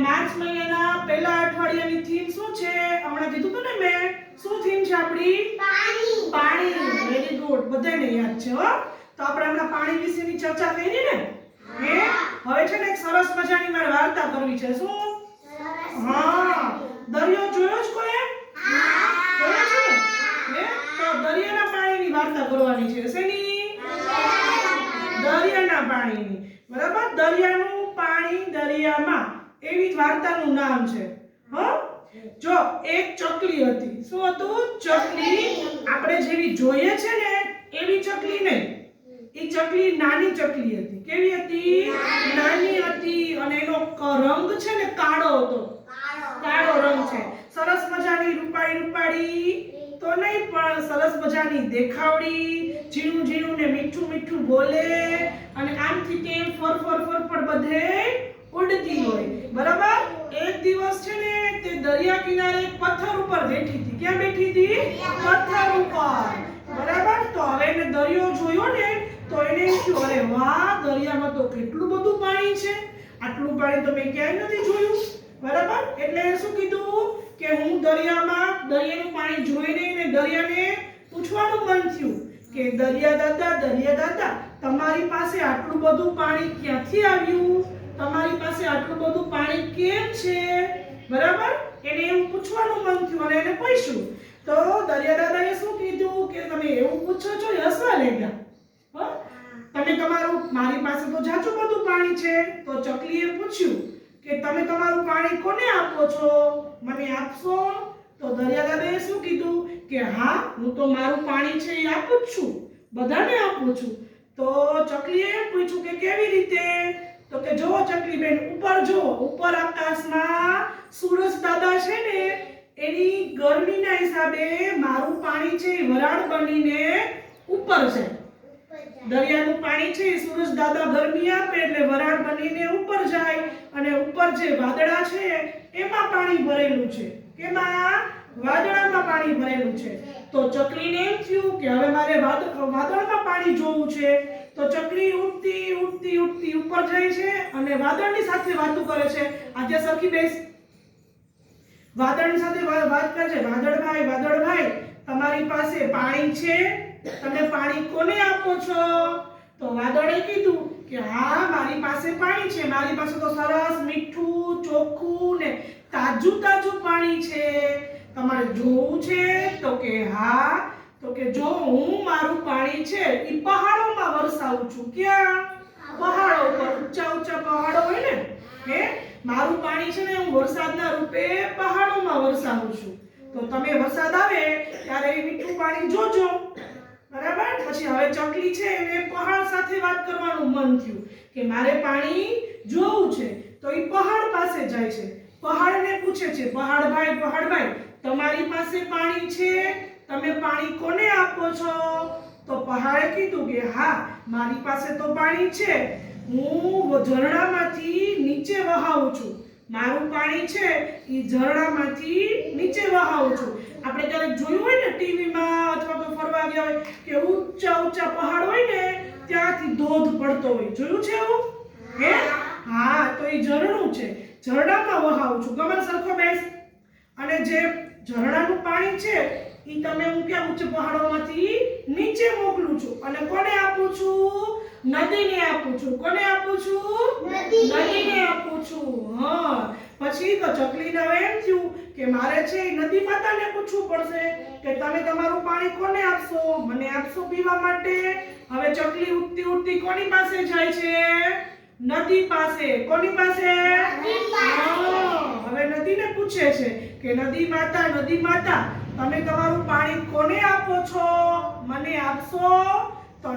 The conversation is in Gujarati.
માર્ચ મહિનાના પહેલા અઠવાડિયાની થીમ શું છે? હમણાં કીધું હતું ને મેં, શું થીમ છે આપણી? પાણી. વેરી ગુડ, બધાને યાદ છે હો. તો આપણે હમણાં પાણી વિશેની ચર્ચા કરી ને? હવે છે ને એક સરસ મજાની મારે વાર્તા કરવી છે. શું? હા, દરિયો જોયો જ કોઈ? જોયો છે ને? તો દરિયાના પાણીની વાર્તા કરવાની છે. શેની? દરિયાના પાણીની. બરાબર? દરિયાનું પાણી દરિયામાં, એવી વાર્તાનું નામ છે. જો એક ચકલી હતી. શું હતું? ચકલી. આપણે જેવી જોઈએ છે ને એવી ચકલી નહીં. એ ચકલી નાની ચકલી હતી. કેવી હતી? નાની હતી. અને એનો રંગ છે ને કાળો હતો. કાળો રંગ છે. સરસ મજાની રૂપાળી રૂપાળી તો નહીં, પણ સરસ મજાની દેખાવડી, ઝીણું ઝીણું ને મીઠું મીઠું બોલે, અને આમથી તેમ ફર બધે ઉડતી હોય. બરાબર? એક દિવસ છે ને તે દરિયા કિનારે પથ્થર ઉપર બેઠી હતી. ક્યાં બેઠી હતી? પથ્થર ઉપર. બરાબર? તો હવે એને દરિયો જોયો ને તો એને એમ થયું, અરે વાહ, દરિયામાં તો કેટલું બધું પાણી છે. આટલું પાણી તો મેં ક્યાંય નથી જોયું. બરાબર? એટલે શું કીધું કે હું દરિયાનું પાણી જોઈને એને દરિયાને પૂછવાનું મન થયું કે દરિયા દાદા, તમારી પાસે આટલું બધું પાણી ક્યાંથી આવ્યું? તમારી પાસે આટલું બધું પાણી કેમ છે? બરાબર? એને એવું પૂછવાનું મન થયું અને એને પૂછ્યું. તો દરિયા દાદાએ શું કીધું કે તમે એવું પૂછો છો, હસવા લાગ્યા. તમે તમારું, મારી પાસે તો જાજુ બધું પાણી છે. તો ચકલીએ પૂછ્યું કે તમે તમારું પાણી કોને આપો છો? મને આપશો? તો દરિયા દાદાએ શું કીધું કે હા, હું તો મારું પાણી છે એ આપું જ છું, બધાને આપું છું. તો ચકલીએ એમ પૂછ્યું કે કેવી રીતે? તો કે જો ચકલી બેન, ઉપર જો, ઉપર આકાશમાં સૂરજ દાદા છે ને એની ગરમીના હિસાબે મારું પાણી છે એ વરાળ બનીને ઉપર છે. દરિયાનું પાણી છે એ સૂરજ દાદા ગરમી આપે એટલે વરાળ બનીને ઉપર જાય, અને ઉપર જે વાદળા છે એમાં પાણી ભરેલું છે. કેમાં? વાદળામાં પાણી ભરેલું છે. તો ચકલીને એમ થયું કે હવે મારે વાદળમાં પાણી જોવું છે. તો ચકલી ઉડતી ઉપર જાય છે અને વાદળની સાથે વાતો કરે છે. આજે સરખી બેસ. વાદળની સાથે વાત કરે છે. વાદળભાઈ, તમારી પાસે પાણી છે? તમે પાણી કોને આપો છો? તો વાદળે કીધું કે હા, મારી પાસે પાણી છે. મારી પાસે તો સરસ મીઠું, ચોખ્ખું ને તાજું પાણી છે. તમારે જોવું છે? તો કે હા. તો કે જો હું મારું પાણી છે એ પહાડોમાં વરસાવું છું. ક્યાં? પહાડો ઉપર. ઊંચા પહાડો હોય ને, મારું પાણી છે ને હું વરસાદના રૂપે પહાડોમાં વરસાવું છું. તો તમે વરસાદ આવે ત્યારે એ મીઠું પાણી જોજો. બરાબર? પછી હવે ચકલી છે એને પહાડ સાથે વાત કરવાનું મન થયું કે મારે પાણી જોવું છે. તો એ પહાડ પાસે જાય છે. પહાડને પૂછે છે, પહાડભાઈ, તમારી પાસે પાણી છે? તમે પાણી કોને આપો છો? તો પહાડે કીધું કે હા, મારી પાસે તો પાણી છે. હું ઝરણામાંથી નીચે વહાવું છું. મારું પાણી છે એ ઝરણામાંથી નીચે વહાવું છું. આપણે ક્યારેક જોયું હોય ને ટીવીમાં અથવા તો ફરવા ગયા હોય કે ઊંચા પહાડ હોય ને ત્યાંથી ધોધ પડતો હોય. જોયું છે એવું? હા, તો એ ઝરણું છે. ઝરણામાં વહાવું છું. ગમન સરખો બેસ. અને જે ઝરણાનું પાણી છે ઈ તમે હું ક્યાં ઊંચે પહાડોમાંથી નીચે મોકલું છું. અને કોને આપું છું? નદીને આપું છું. કોને આપું છું? નદીને આપું છું. હા. પછી તો ચકલીને એમ થયું કે મારે છે નદી માતાને પૂછવું પડશે કે તમે તમારું પાણી કોને આપશો? મને આપશો પીવા માટે? હવે ચકલી ઉડતી કોની પાસે જાય છે? નદી પાસે. કોની પાસે? હવે નદીને પૂછે છે કે નદી માતા, તમે તમારું પાણી કોને આપો છો? મને આપશો? તો